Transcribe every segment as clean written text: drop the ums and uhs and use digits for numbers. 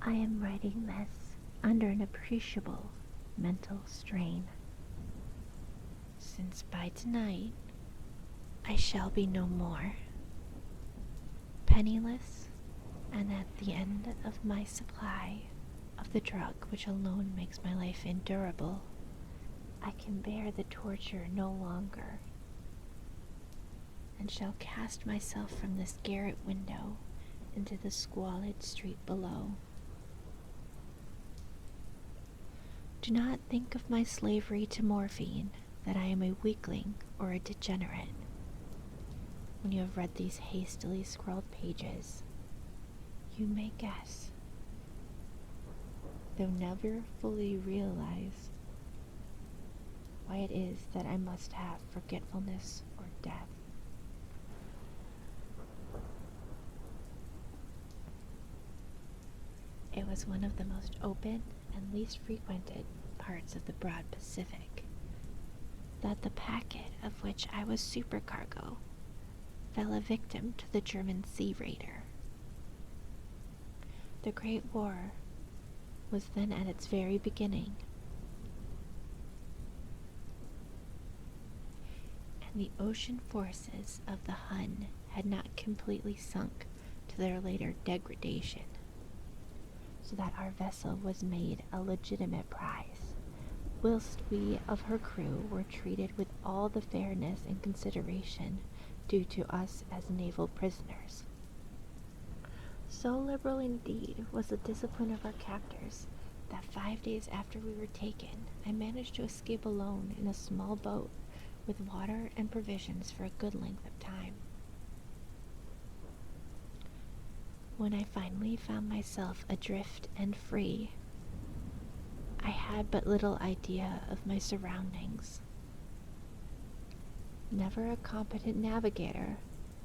I am writing this under an appreciable mental strain, since by tonight I shall be no more. Penniless, and at the end of my supply of the drug which alone makes my life endurable, I can bear the torture no longer, and shall cast myself from this garret window into the squalid street below. Do not think of my slavery to morphine that I am a weakling or a degenerate. When you have read these hastily scrawled pages, you may guess, though never fully realize, why it is that I must have forgetfulness or death. It was one of the most open and least frequented parts of the broad Pacific that the packet of which I was supercargo fell a victim to the German sea raider. The Great War was then at its very beginning, and the ocean forces of the Hun had not completely sunk to their later degradation, so that our vessel was made a legitimate prize, whilst we of her crew were treated with all the fairness and consideration due to us as naval prisoners. So liberal indeed was the discipline of our captors that 5 days after we were taken, I managed to escape alone in a small boat with water and provisions for a good length of time. When I finally found myself adrift and free, I had but little idea of my surroundings. Never a competent navigator,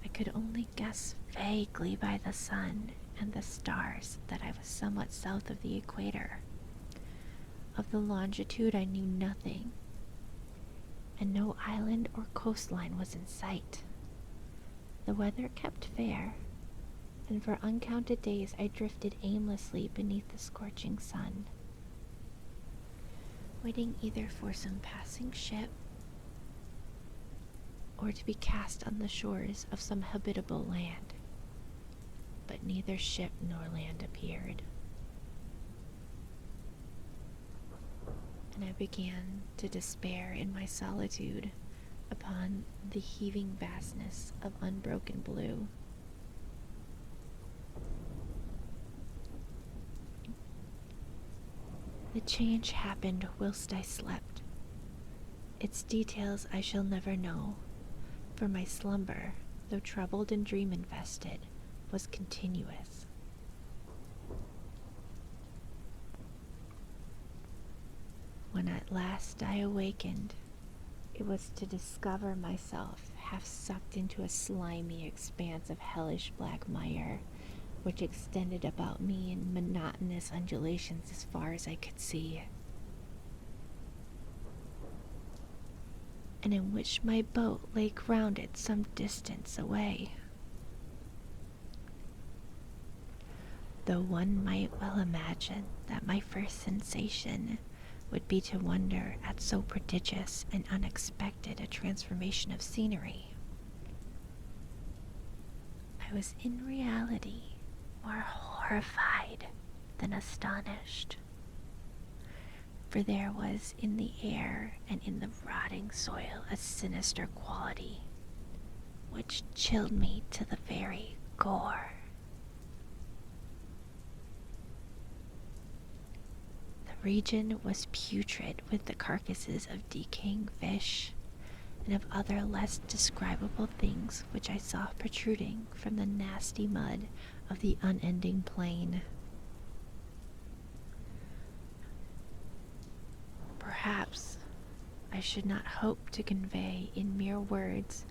I could only guess vaguely by the sun and the stars that I was somewhat south of the equator. Of the longitude I knew nothing, and no island or coastline was in sight. The weather kept fair, and for uncounted days I drifted aimlessly beneath the scorching sun, waiting either for some passing ship or to be cast on the shores of some habitable land. But neither ship nor land appeared, and I began to despair in my solitude upon the heaving vastness of unbroken blue. The change happened whilst I slept. Its details I shall never know, for my slumber, though troubled and dream-invested, was continuous. When at last I awakened, it was to discover myself half sucked into a slimy expanse of hellish black mire, which extended about me in monotonous undulations as far as I could see, and in which my boat lay grounded some distance away. Though one might well imagine that my first sensation would be to wonder at so prodigious and unexpected a transformation of scenery, I was in reality more horrified than astonished, for there was in the air and in the rotting soil a sinister quality which chilled me to the very core. The region was putrid with the carcasses of decaying fish and of other less describable things which I saw protruding from the nasty mud of the unending plain. Perhaps I should not hope to convey in mere words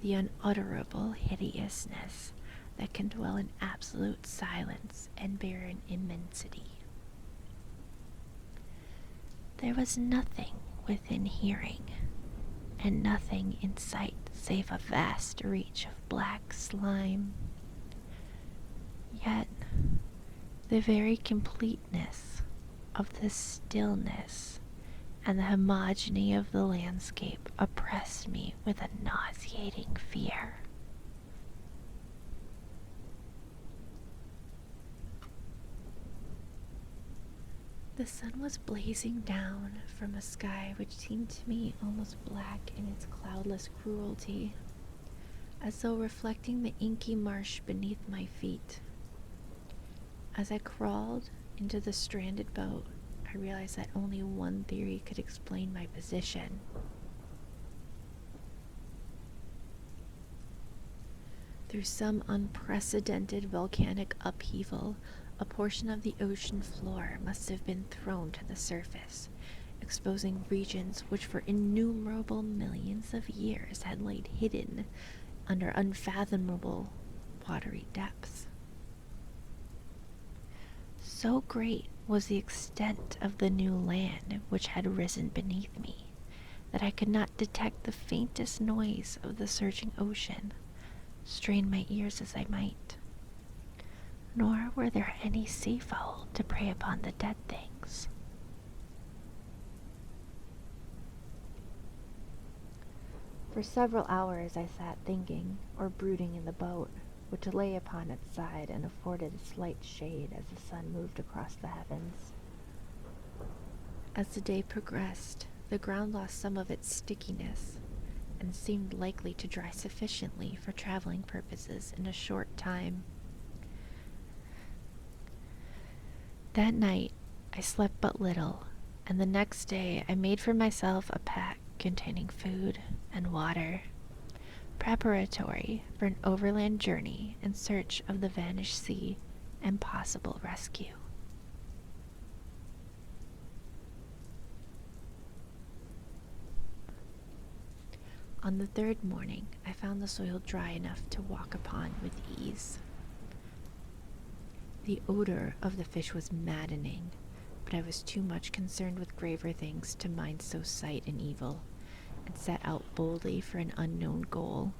the unutterable hideousness that can dwell in absolute silence and barren immensity. There was nothing within hearing, and nothing in sight save a vast reach of black slime. Yet The very completeness of the stillness and the homogeny of the landscape oppressed me with a nauseating fear. The sun was blazing down from a sky which seemed to me almost black in its cloudless cruelty, as though reflecting the inky marsh beneath my feet. As I crawled into the stranded boat, I realized that only one theory could explain my position. Through some unprecedented volcanic upheaval, a portion of the ocean floor must have been thrown to the surface, exposing regions which for innumerable millions of years had lain hidden under unfathomable watery depths. So great was the extent of the new land which had risen beneath me, that I could not detect the faintest noise of the surging ocean, strain my ears as I might. Nor were there any seafowl to prey upon the dead things. For several hours I sat thinking or brooding in the boat, which lay upon its side and afforded a slight shade as the sun moved across the heavens. As the day progressed, the ground lost some of its stickiness and seemed likely to dry sufficiently for traveling purposes in a short time. That night, I slept but little, and the next day I made for myself a pack containing food and water, preparatory for an overland journey in search of the vanished sea and possible rescue. On the third morning, I found the soil dry enough to walk upon with ease. The odor of the fish was maddening, but I was too much concerned with graver things to mind so slight an evil, and set out boldly for an unknown goal.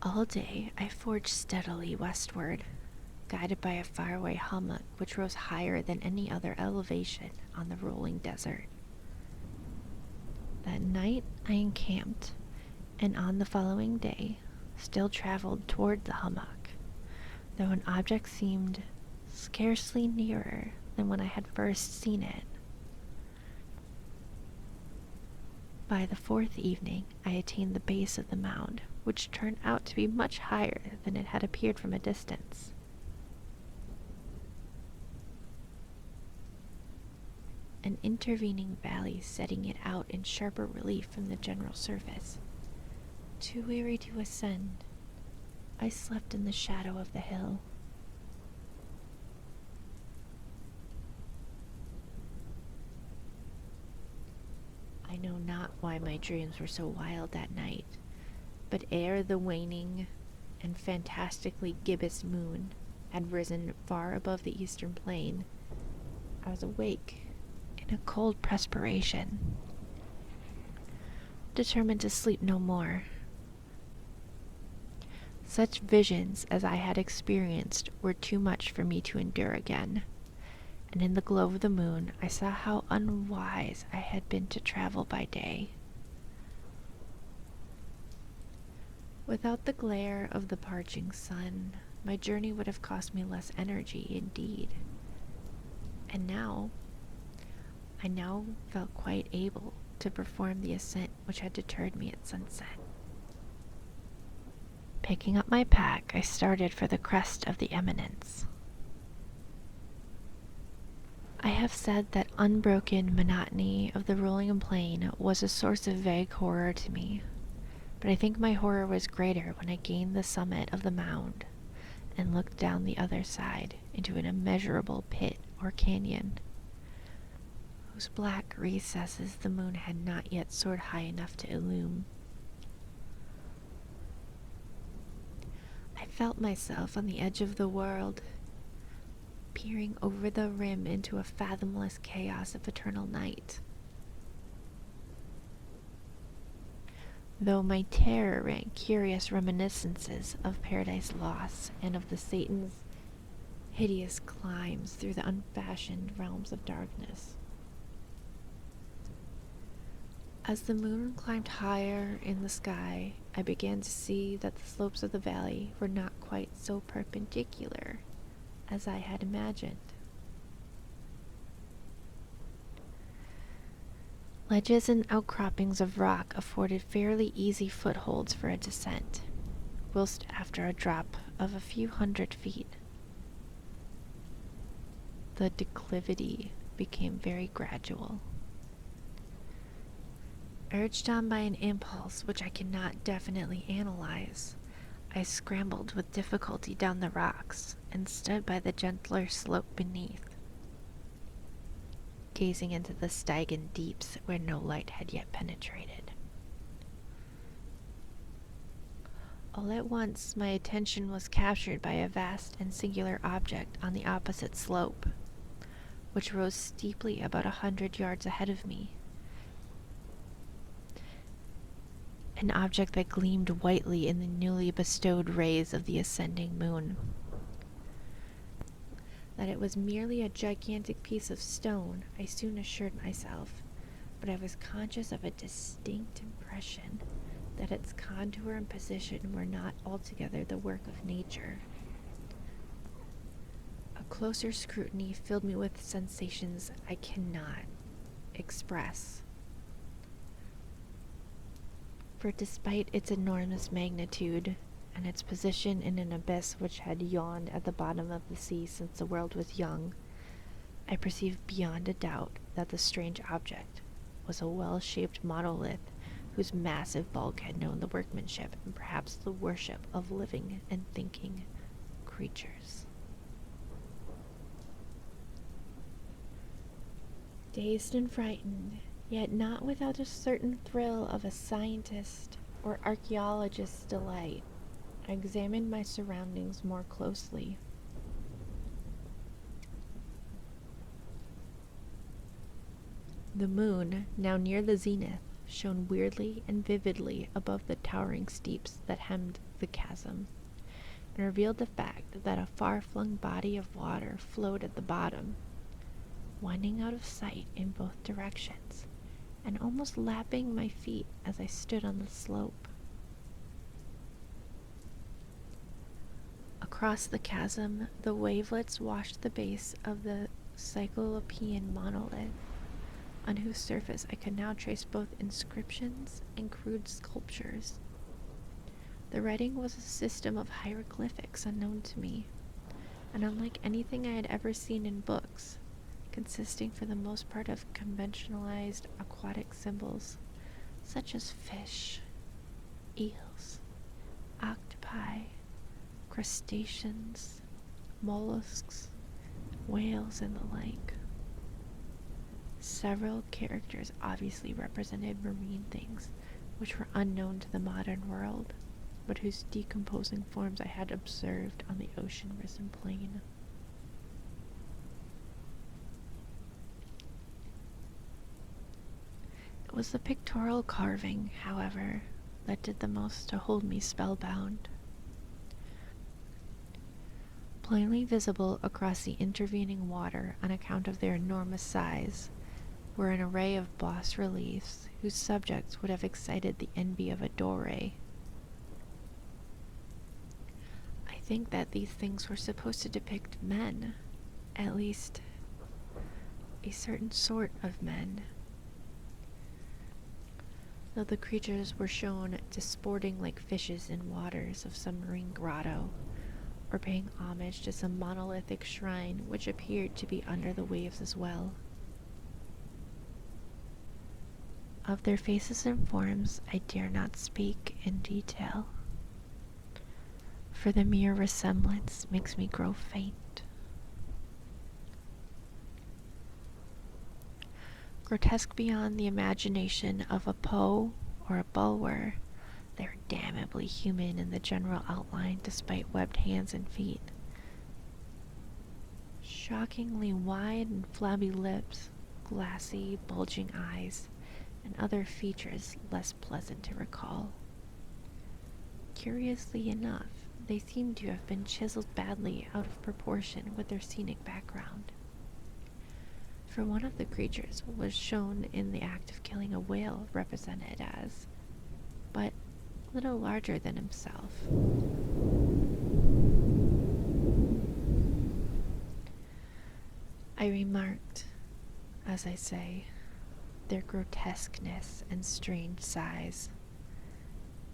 All day I forged steadily westward, guided by a faraway hummock which rose higher than any other elevation on the rolling desert. That night I encamped, and on the following day still traveled toward the hummock, though an object seemed scarcely nearer than when I had first seen it. By the fourth evening, I attained the base of the mound, which turned out to be much higher than it had appeared from a distance. An intervening valley setting it out in sharper relief from the general surface. Too weary to ascend, I slept in the shadow of the hill. I know not why my dreams were so wild that night, but ere the waning and fantastically gibbous moon had risen far above the eastern plain, I was awake in a cold perspiration, determined to sleep no more. Such visions as I had experienced were too much for me to endure again, and in the glow of the moon I saw how unwise I had been to travel by day. Without the glare of the parching sun, my journey would have cost me less energy indeed. And I now felt quite able to perform the ascent which had deterred me at sunset. Picking up my pack, I started for the crest of the eminence. I have said that unbroken monotony of the rolling plain was a source of vague horror to me, but I think my horror was greater when I gained the summit of the mound and looked down the other side into an immeasurable pit or canyon, whose black recesses the moon had not yet soared high enough to illume. I felt myself on the edge of the world, peering over the rim into a fathomless chaos of eternal night. though my terror rang curious reminiscences of Paradise Lost and of the Satan's hideous climbs through the unfashioned realms of darkness. As the moon climbed higher in the sky, I began to see that the slopes of the valley were not quite so perpendicular as I had imagined. Ledges and outcroppings of rock afforded fairly easy footholds for a descent, whilst after a drop of a few hundred feet, the declivity became very gradual. Urged on by an impulse which I cannot definitely analyze, I scrambled with difficulty down the rocks and stood by the gentler slope beneath, gazing into the Dagon deeps where no light had yet penetrated. All at once my attention was captured by a vast and singular object on the opposite slope, which rose steeply about 100 yards ahead of me. An object that gleamed whitely in the newly bestowed rays of the ascending moon. That it was merely a gigantic piece of stone, I soon assured myself, but I was conscious of a distinct impression that its contour and position were not altogether the work of nature. A closer scrutiny filled me with sensations I cannot express. For despite its enormous magnitude and its position in an abyss which had yawned at the bottom of the sea since the world was young, I perceived beyond a doubt that the strange object was a well-shaped monolith whose massive bulk had known the workmanship and perhaps the worship of living and thinking creatures. Dazed and frightened, yet not without a certain thrill of a scientist or archaeologist's delight, I examined my surroundings more closely. The moon, now near the zenith, shone weirdly and vividly above the towering steeps that hemmed the chasm, and revealed the fact that a far-flung body of water flowed at the bottom, winding out of sight in both directions, and almost lapping my feet as I stood on the slope. Across the chasm, the wavelets washed the base of the Cyclopean monolith, on whose surface I could now trace both inscriptions and crude sculptures. The writing was a system of hieroglyphics unknown to me, and unlike anything I had ever seen in books, consisting for the most part of conventionalized aquatic symbols, such as fish, eels, octopi, crustaceans, mollusks, whales, and the like. Several characters obviously represented marine things which were unknown to the modern world, but whose decomposing forms I had observed on the ocean-risen plain. It was the pictorial carving, however, that did the most to hold me spellbound. Plainly visible across the intervening water on account of their enormous size were an array of bas-reliefs whose subjects would have excited the envy of a Doré. I think that these things were supposed to depict men, at least a certain sort of men, though the creatures were shown disporting like fishes in waters of some marine grotto, or paying homage to some monolithic shrine which appeared to be under the waves as well. Of their faces and forms I dare not speak in detail, for the mere resemblance makes me grow faint. Grotesque beyond the imagination of a Poe or a Bulwer, they are damnably human in the general outline despite webbed hands and feet. Shockingly wide and flabby lips, glassy, bulging eyes, and other features less pleasant to recall. Curiously enough, they seem to have been chiseled badly out of proportion with their scenic background. For one of the creatures was shown in the act of killing a whale represented as, but little larger than himself. I remarked, as I say, their grotesqueness and strange size,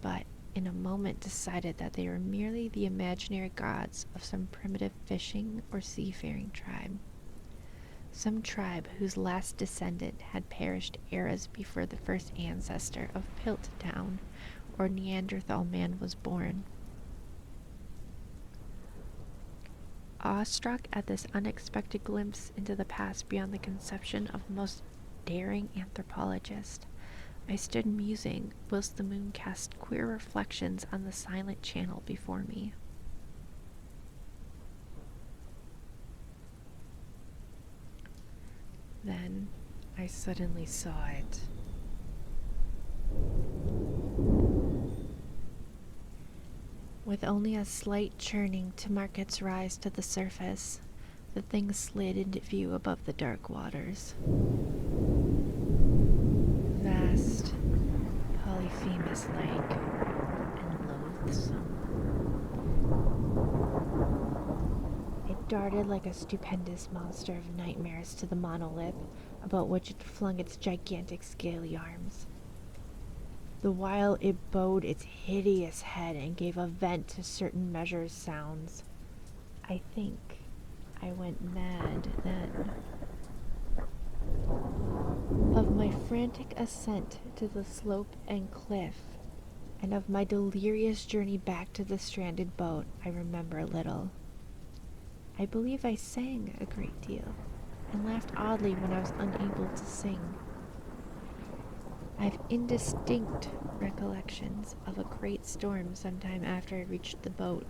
but in a moment decided that they were merely the imaginary gods of some primitive fishing or seafaring tribe. Some tribe whose last descendant had perished eras before the first ancestor of Piltdown or Neanderthal man was born. Awestruck at this unexpected glimpse into the past beyond the conception of the most daring anthropologist, I stood musing whilst the moon cast queer reflections on the silent channel before me. Then I suddenly saw it. With only a slight churning to mark its rise to the surface, the thing slid into view above the dark waters. Vast, Polyphemus-like, and loathsome. It darted like a stupendous monster of nightmares to the monolith about which it flung its gigantic scaly arms. The while it bowed its hideous head and gave a vent to certain measured sounds. I think I went mad then. Of my frantic ascent to the slope and cliff, and of my delirious journey back to the stranded boat, I remember little. I believe I sang a great deal, and laughed oddly when I was unable to sing. I have indistinct recollections of a great storm sometime after I reached the boat.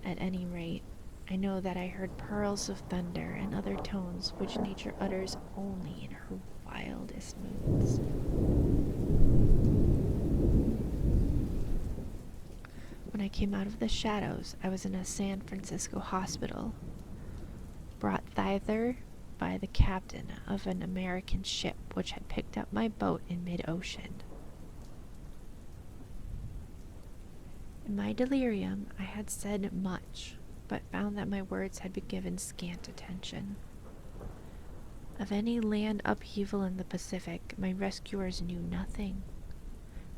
At any rate, I know that I heard pearls of thunder and other tones which nature utters only in her wildest moods. When I came out of the shadows, I was in a San Francisco hospital, brought thither by the captain of an American ship which had picked up my boat in mid-ocean. In my delirium, I had said much, but found that my words had been given scant attention. Of any land upheaval in the Pacific, my rescuers knew nothing,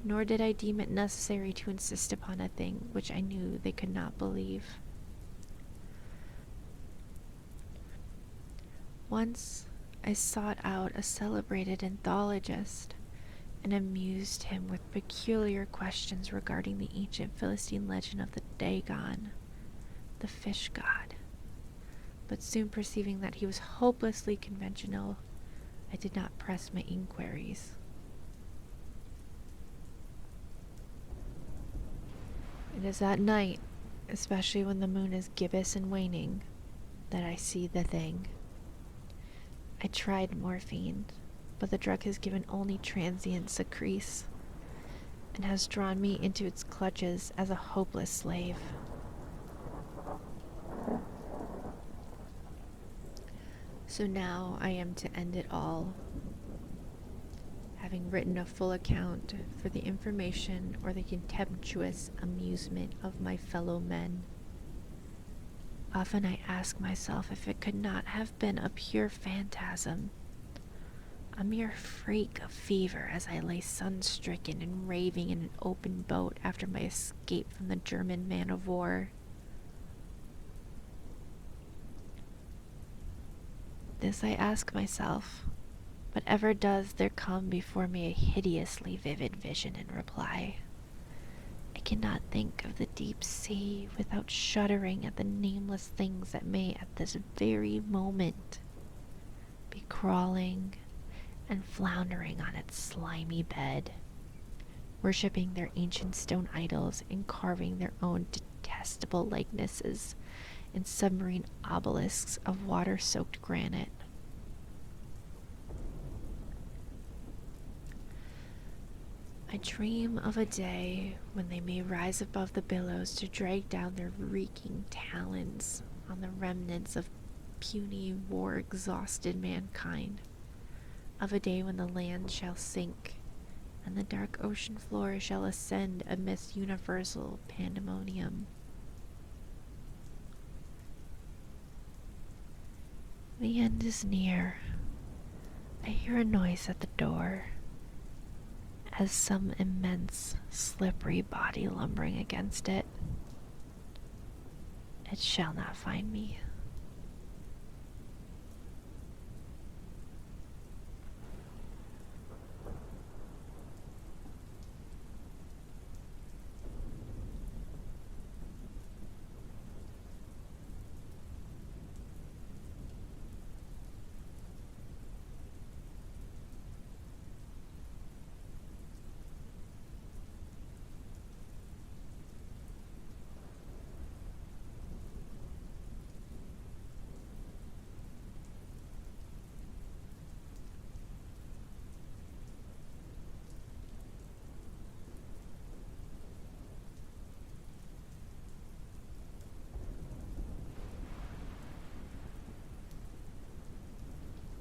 nor did I deem it necessary to insist upon a thing which I knew they could not believe. Once I sought out a celebrated anthologist and amused him with peculiar questions regarding the ancient Philistine legend of the Dagon, the fish god. But soon perceiving that he was hopelessly conventional, I did not press my inquiries. It is at night, especially when the moon is gibbous and waning, that I see the thing. I tried morphine, but the drug has given only transient secrece, and has drawn me into its clutches as a hopeless slave. So now I am to end it all, having written a full account for the information or the contemptuous amusement of my fellow men. Often I ask myself if it could not have been a pure phantasm, a mere freak of fever as I lay sun-stricken and raving in an open boat after my escape from the German man-of-war. This I ask myself, but ever does there come before me a hideously vivid vision in reply. I cannot think of the deep sea without shuddering at the nameless things that may at this very moment be crawling and floundering on its slimy bed, worshipping their ancient stone idols and carving their own detestable likenesses in submarine obelisks of water-soaked granite. I dream of a day when they may rise above the billows to drag down their reeking talons on the remnants of puny, war-exhausted mankind. Of a day when the land shall sink, and the dark ocean floor shall ascend amidst universal pandemonium. The end is near. I hear a noise at the door, as some immense, slippery body lumbering against it. It shall not find me.